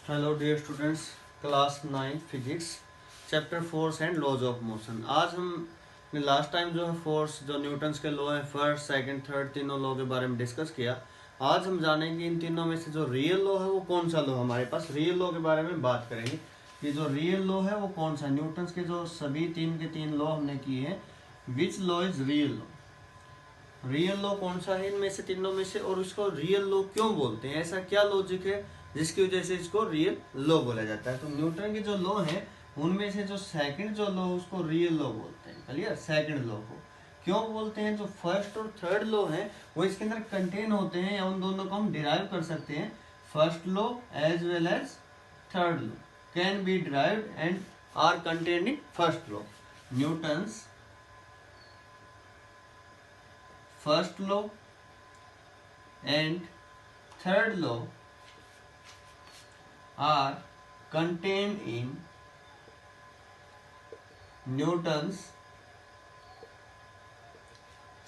Hello dear students, class 9 physics chapter force and laws of motion. आज हम last time जो है force, जो न्यूटन्स के लॉ है, फर्स्ट सेकंड थर्ड तीनों लॉ के बारे में डिस्कस किया। आज हम जानेंगे इन तीनों में से जो रियल लॉ है वो कौन सा लॉ हमारे पास। रियल लॉ के बारे में बात करेंगे कि जो रियल लॉ है वो कौन सा। न्यूटन्स के जो सभी तीन के तीन लॉ हमने किए हैं, which law is real law, real law कौन सा है इनमें से तीनों में से, और इसको रियल लॉ क्यों बोलते हैं, ऐसा क्या लॉजिक है जिसकी वजह से इसको रियल लॉ बोला जाता है। तो न्यूटन के जो लॉ हैं उनमें से जो सेकंड जो लॉ उसको रियल लॉ बोलते हैं। क्लियर? सेकंड लॉ को क्यों बोलते हैं? जो फर्स्ट और थर्ड लॉ है वो इसके अंदर कंटेन होते हैं, या उन दोनों को हम डिराइव कर सकते हैं। First law as well as third law can be derived and are contained in first law. Newton's first law and third law are contained in Newton's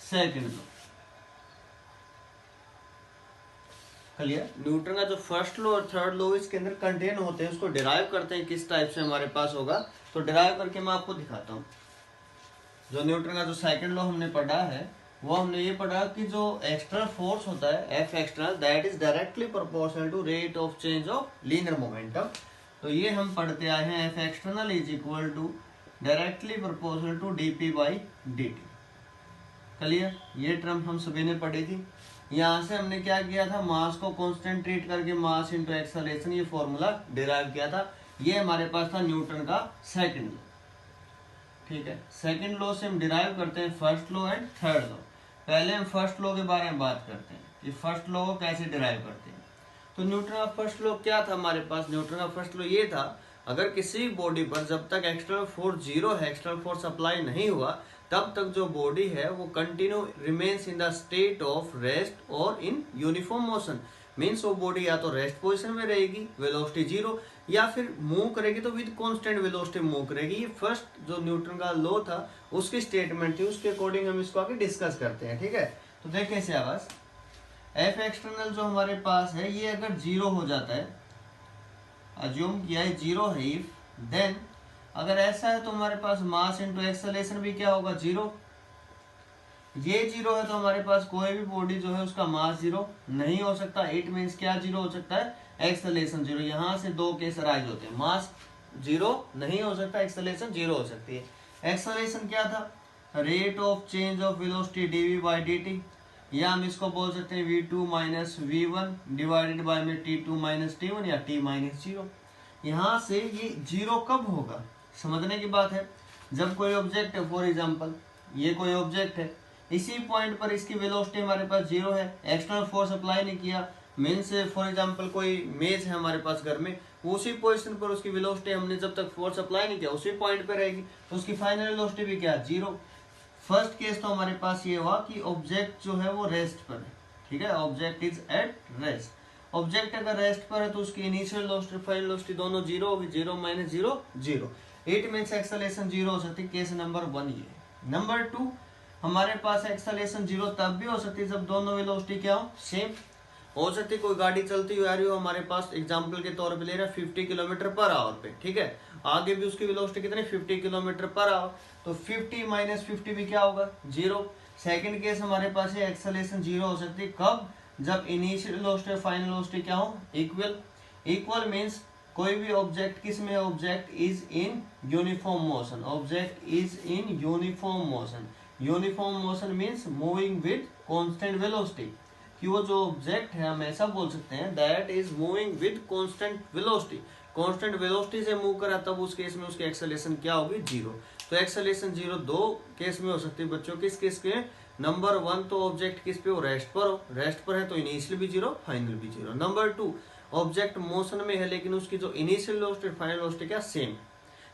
second law। Clear? Newton का जो first law और third law इसके अंदर contain होते हैं, उसको derive करते हैं किस टाइप से हमारे पास होगा, तो डिराइव करके मैं आपको दिखाता हूँ। जो न्यूटन का जो सेकंड लॉ हमने पढ़ा है वो हमने ये पढ़ा कि जो एक्सटर्नल फोर्स होता है F external, that is directly proportional to rate of change of linear momentum. तो ये हम पढ़ते आए हैं, F external is equal to directly proportional to dp by dt. Clear? ये टर्म हम सभी ने पढ़ी थी। यहाँ से हमने क्या किया था, मास को कांस्टेंट ट्रीट करके मास इनटू एक्सेलरेशन ये फॉर्मूला डिराइव किया था। ये हमारे पास था न्यूटन का सेकंड लॉ। ठीक है, सेकंड लॉ से हम डिराइव करते हैं first law and third law. पहले हम फर्स्ट लॉ के बारे में बात करते हैं कि फर्स्ट लॉ को कैसे डिराइव करते हैं। तो न्यूटन का फर्स्ट लॉ क्या था हमारे पास? न्यूटन का फर्स्ट लॉ ये था, अगर किसी बॉडी पर जब तक एक्सटर्नल फोर्स जीरो है, एक्सटर्नल फोर्स अप्लाई नहीं हुआ, तब तक जो बॉडी है वो continue remains in the state of rest और इन यूनिफॉर्म मोशन। मीन्स वो बॉडी या तो रेस्ट पोजिशन में रहेगी, वेलोसिटी जीरो, या फिर मूव करेगी तो विद कांस्टेंट वेलोसिटी मूव करेगी। ये फर्स्ट जो न्यूटन का लॉ था उसकी स्टेटमेंट थी, उसके अकॉर्डिंग हम इसको आगे डिस्कस करते हैं। ठीक है, तो देखें इसे आवाज, एफ एक्सटर्नल जो हमारे पास है ये अगर जीरो हो जाता है, अज्यूम किया है जीरो है, इफ देन अगर ऐसा है तो हमारे पास मास इनटू एक्सेलरेशन भी क्या होगा? जीरो। ये जीरो है तो हमारे पास कोई भी बॉडी जो है उसका मास जीरो नहीं हो सकता। इट मीन्स क्या जीरो हो सकता है? Acceleration zero. यहाँ से दो केस राइज होते हैं, मास जीरो नहीं हो सकता, एक्सेलरेशन जीरो हो सकती है। एक्सेलरेशन क्या था? Rate of change of velocity dv by d, या हम इसको बोल सकते हैं v2 minus v1 divided by में t2 माइनस t1 या t माइनस जीरो। यहाँ से ये जीरो कब होगा समझने की बात है, जब कोई ऑब्जेक्ट है, फॉर एग्जांपल ये कोई ऑब्जेक्ट है, इसी पॉइंट पर इसकी वेलोसिटी हमारे पास जीरो है, एक्सटर्नल फोर्स अप्लाई नहीं किया। मीन्स फॉर एग्जांपल कोई मेज है हमारे पास घर में, उसी पोजीशन पर उसकी वेलोसिटी हमने जब तक फोर्स अप्लाई नहीं किया उसी पॉइंट पर रहेगी, तो उसकी फाइनल वेलोसिटी भी क्या? जीरो। फर्स्ट केस तो हमारे पास ये हुआ कि ऑब्जेक्ट जो है वो रेस्ट पर है। ठीक है, object is at rest. Object अगर रेस्ट पर है तो उसकी इनिशियल वेलोसिटी फाइनल वेलोसिटी दोनों जीरो होगी, zero minus zero zero. It means acceleration zero हो सकती है। केस नंबर 1 ये। नंबर 2, हमारे पास एक्सेलरेशन जीरो तब भी हो सकती है जब दोनों वेलोसिटी क्या हो? सेम हो सकती है। कोई गाड़ी चलती हुई आ रही हो हमारे पास, एग्जांपल के तौर पे ले रहा है 50 किलोमीटर पर आवर पे, ठीक है, आगे भी उसकी वेलोसिटी कितनी? 50 किलोमीटर पर आवर, तो 50 माइनस 50 भी क्या होगा? जीरो। सेकंड केस हमारे पास है एक्सेलरेशन जीरो हो सकती है कब? जब इनिशियल वेलोसिटी और फाइनल वेलोसिटी क्या हो? इक्वल। इक्वल मीन्स कोई भी ऑब्जेक्ट किस में? Object is in uniform motion. Object is in uniform motion. Uniform motion means moving with constant velocity, कि वो जो ऑब्जेक्ट है हम ऐसा बोल सकते हैं that is moving with constant velocity. Constant velocity से मूव करा तब उस केस में उसकी एक्सेलरेशन क्या होगी? जीरो। तो एक्सेलरेशन जीरो दो केस में हो सकती है बच्चों। किस केस के? नंबर 1 तो ऑब्जेक्ट किस पे हो? रेस्ट पर हो। रेस्ट पर है तो इनिशियल भी जीरो, फाइनल भी जीरो। नंबर 2, ऑब्जेक्ट मोशन में है लेकिन उसकी जो इनिशियल वेलोसिटी फाइनल वेलोसिटी क्या?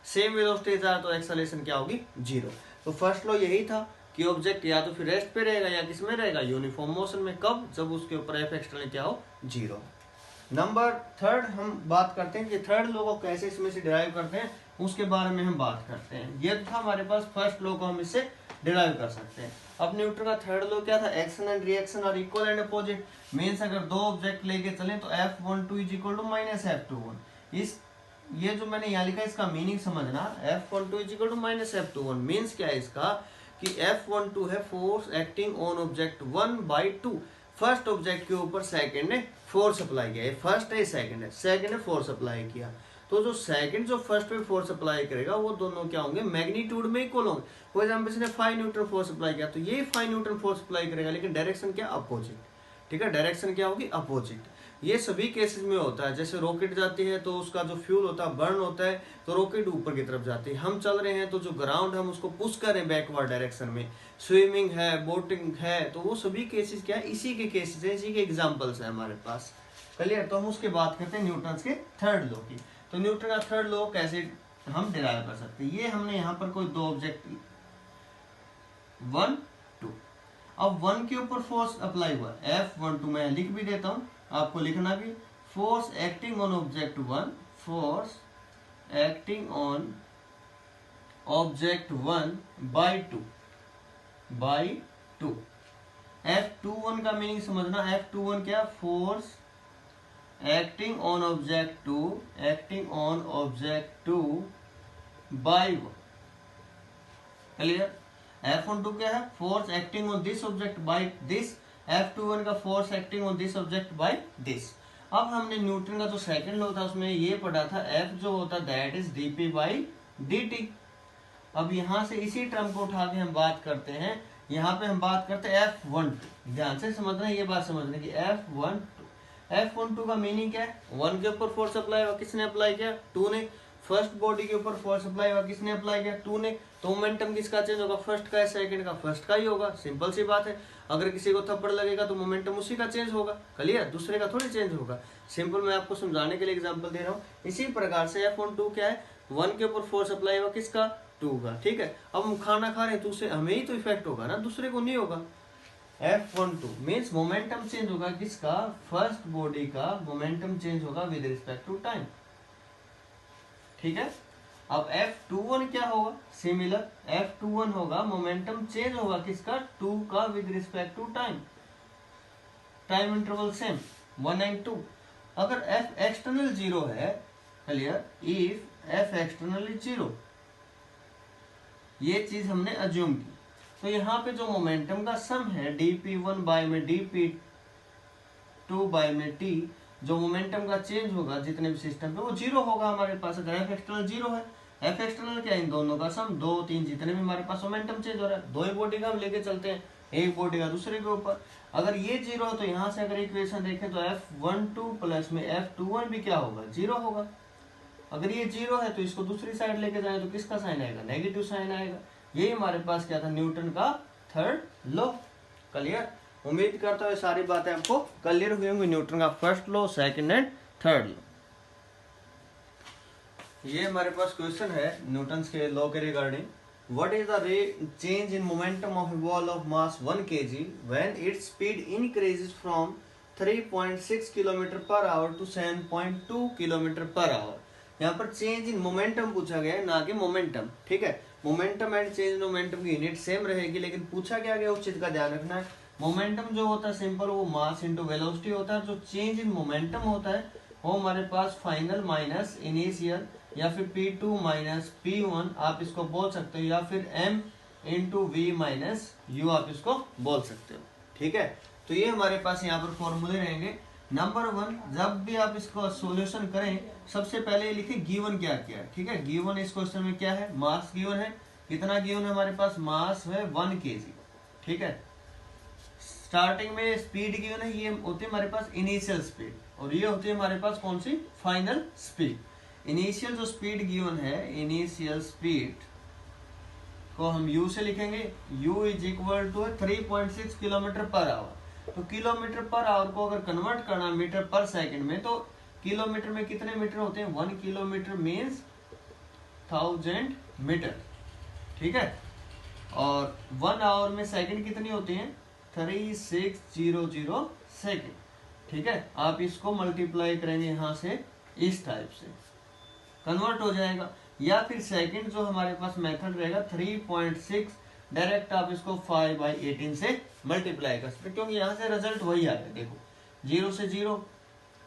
सेम वेलोसिटी जा तो एक्सेलरेशन क्या होगी? जीरो। तो फर्स्ट लॉ यही था कि ऑब्जेक्ट या तो फिर रेस्ट पे रहेगा या किस में रहेगा? यूनिफॉर्म मोशन में। कब? जब उसके ऊपर एफ एक्सटर्नल क्या हो? जीरो। नंबर 3 हम बात करते हैं कि थर्ड लॉ को कैसे इसमें से डिराइव करते हैं, उसके बारे में हम बात करते हैं। ये था हमारे पास फर्स्ट लॉ को हम इससे डिराइव कर सकते हैं। अब न्यूटन का थर्ड लॉ क्या था? Action and reaction are equal and opposite. Means अगर दो ऑब्जेक्ट लेके चलें तो F12 is equal to minus F21। इस ये जो मैंने यहाँ लिखा है इसका मीनिंग समझना, F12 is equal to minus F21 means क्या है इसका कि F12 है force acting on object 1/2। First object के ऊपर सेकंड ने फोर्स अप्लाई किया, ये फर्स्ट है सेकंड है, सेकंड ने फोर्स अप्लाई किया, तो जो सेकंड जो फर्स्ट पे फोर्स अप्लाई करेगा वो दोनों क्या होंगे, मैग्नीट्यूड में इक्वल होंगे। फॉर एग्जाम्पल इसने 5 न्यूटन फोर्स अप्लाई किया तो ये 5 न्यूटन फोर्स अप्लाई करेगा, लेकिन डायरेक्शन क्या, अपोजिट। ठीक है, डायरेक्शन क्या होगी, अपोजिट। ये सभी केसेस में होता है। जैसे रॉकेट जाती है तो उसका जो फ्यूल होता है बर्न होता है, तो रॉकेट ऊपर की तरफ जाती है। हम चल रहे हैं तो जो ग्राउंड हम उसको पुश कर रहे हैं बैकवर्ड डायरेक्शन में, स्विमिंग है, बोटिंग है, तो वो सभी केसेस क्या है, इसी के केसेस है, इसी के एग्जाम्पल्स है हमारे पास। क्लियर। तो हम उसके बात करते हैं न्यूटन के थर्ड लॉ की। तो न्यूटन का थर्ड लॉ कैसे हम डिराइव कर सकते हैं, ये हमने यहाँ पर कोई दो ऑब्जेक्ट 1 2, अब 1 के ऊपर फोर्स अप्लाई हुआ F12, मैं लिख भी देता हूँ आपको लिखना भी, force acting on object 1, force acting on object 1/2 F21 का मीनिंग समझना, F21 क्या, force acting on object 2, acting on object 2/1। Clear. F12 क्या है, force acting on this object by this, F21 का force acting on this object by this. अब हमने Newton का जो सेकंड लॉ था उसमें ये पढ़ा था, F जो होता दैट इज dp/dt। अब यहां से इसी टर्म को उठा के हम बात करते हैं, यहाँ पे हम बात करते हैं F12। ध्यान से समझना, ये बात समझना कि F12 का मीनिंग क्या है, 1 के ऊपर फोर्स अप्लाई हुआ, किसने अप्लाई किया, 2 ने। फर्स्ट बॉडी के ऊपर फोर्स अप्लाई हुआ, किसने अप्लाई किया, 2 ने। तो मोमेंटम किसका चेंज होगा, फर्स्ट का है, सेकंड का, फर्स्ट का ही होगा। सिंपल सी बात है, अगर किसी को थप्पड़ लगेगा तो मोमेंटम उसी का चेंज होगा। क्लियर, दूसरे का थोड़ी चेंज होगा। सिंपल मैं आपको समझाने के लिए एग्जांपल दे रहा हूँ। इसी प्रकार से F12 क्या है, 1 के ऊपर फोर्स अप्लाई हुआ, किसका, 2 का। ठीक है, अब हम खाना खा रहे हैं तो उससे हमें ही तो इफेक्ट होगा ना, दूसरे को नहीं होगा। F12 मीन्स मोमेंटम चेंज होगा किसका, फर्स्ट बॉडी का मोमेंटम चेंज होगा विद रिस्पेक्ट टू टाइम। ठीक है, अब F21 क्या होगा, सिमिलर F21 होगा, मोमेंटम चेंज होगा किसका, 2 का with respect to time, time interval same 1 and 2। अगर F एक्सटर्नल 0 है, clear, if F external is 0, ये चीज हमने अज्यूम की, तो यहाँ पे जो मोमेंटम का सम है dp1 में dp2 में t, जो मोमेंटम का चेंज होगा जितने भी सिस्टम पे, वो 0 होगा हमारे पास। अगर F एक्सटर्नल 0 है, F एक्सटर्नल क्या है, इन दोनों का सम 2 3 जितने भी हमारे पास मोमेंटम चेंज हो रहा है, दो ही बॉडी का हम लेके चलते हैं, एक बॉडी का दूसरे के ऊपर। अगर ये 0 है तो यहाँ से अगर इक्वेशन देखें तो F12 प्लस में F21 भी क्या होगा, 0 होगा। अगर ये 0 है तो इसको दूसरी साइड लेके जाए तो किसका साइन आएगा, नेगेटिव साइन आएगा। यही हमारे पास क्या था, न्यूटन का थर्ड लॉ। क्लियर, उम्मीद करता हूँ सारी बातें आपको क्लियर हुई होंगी, न्यूटन का first law, second and third law. ये हमारे पास क्वेश्चन है न्यूटन के लॉ के regarding, what is the change in momentum of a ball of mass 1 kg when its speed increases from 3.6 km/h to 7.2 km/h। यहाँ पर change in momentum पूछा गया है, ना कि मोमेंटम। ठीक है, momentum and change in momentum की यूनिट सेम रहेगी, लेकिन पूछा क्या गया उस चीज का ध्यान रखना है। मोमेंटम जो होता है सिंपल वो मास इंटू वेलोसिटी होता है, जो चेंज इन मोमेंटम होता है वो हमारे पास फाइनल माइनस इनिशियल, या फिर P2 माइनस P1 आप इसको बोल सकते हो, या फिर M into V minus U आप इसको बोल सकते हो। ठीक है, तो ये हमारे पास यहाँ पर फॉर्मूले रहेंगे। नंबर 1, जब भी आप इसको सॉल्यूशन करें सबसे पहले लिखे गिवन क्या क्या है। ठीक है, गिवन इस क्वेश्चन में क्या है, मास गिवन है, कितना गिवन है हमारे पास, मास है 1 kg। ठीक है, स्टार्टिंग में स्पीड गिवन है, ये होती है हमारे पास इनिशियल स्पीड, और ये होती है हमारे पास कौन सी, फाइनल स्पीड। इनिशियल जो स्पीड गिवन है, इनिशियल स्पीड को हम u से लिखेंगे, u is equal to 3.6 km/h। तो km/h को अगर कन्वर्ट करना मीटर पर सेकंड में, तो किलोमीटर में कितने मीटर होते हैं, 1 किलोमीटर मीन्स 1000 मीटर। ठीक है, और 1 आवर में सेकंड कितनी होती है, 3600 सेकंड। ठीक है, आप इसको मल्टीप्लाई करेंगे यहाँ से, इस टाइप से कन्वर्ट हो जाएगा। या फिर सेकंड जो हमारे पास मेथड रहेगा 3.6, डायरेक्ट आप इसको 5/18 से मल्टीप्लाई कर सकते, क्योंकि यहाँ से रिजल्ट वही आ रहा है। देखो 0 से 0,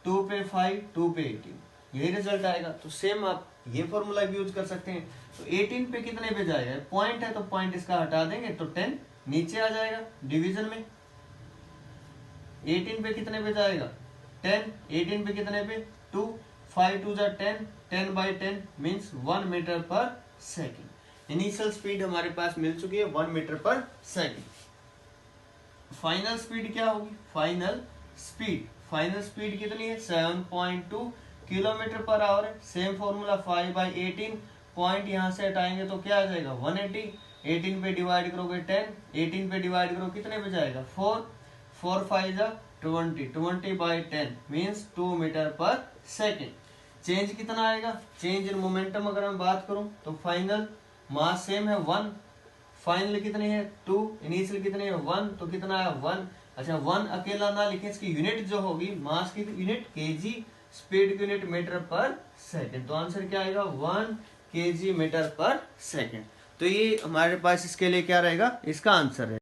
2 पे 5, 2 पे 18, यही रिजल्ट आएगा। तो सेम आप ये फॉर्मूला भी यूज कर सकते हैं। तो 18 पे कितने पे जाएगा, पॉइंट है तो पॉइंट इसका हटा देंगे तो 10 नीचे आ जाएगा डिवीजन में। 18 पे कितने पे जाएगा 10, 18 पे कितने पे 2, 5 2 जा 10, 10 बाई 10 मीन्स 1 मीटर पर सेकेंड। इनिशियल स्पीड हमारे पास मिल चुकी है 1 मीटर पर सेकेंड। फाइनल स्पीड क्या होगी, फाइनल स्पीड कितनी है 7.2 किलोमीटर पर आवर है। सेम फॉर्मूला 5 बाई 18, पॉइंट यहाँ से हटाएंगे तो क्या आ जाएगा 180, 18 पे डिवाइड करोगे 10, 18 पे डिवाइड करो कितने पे जाएगा 4, 4 5 जा 20, 20 बाई 10 मीन्स 2 मीटर पर सेकेंड। चेंज कितना आएगा, चेंज इन मोमेंटम अगर मैं बात करूं तो फाइनल मास सेम है 1, फाइनल कितनी है 2, इनिशियल कितनी है 1, तो कितना है 1। अच्छा 1 अकेला ना लिखें, इसकी यूनिट जो होगी मास की यूनिट केजी, स्पीड की यूनिट मीटर पर सेकेंड। तो आंसर क्या आएगा 1 kg मीटर पर सेकेंड। तो ये हमारे पास इसके लिए क्या रहेगा, इसका आंसर है।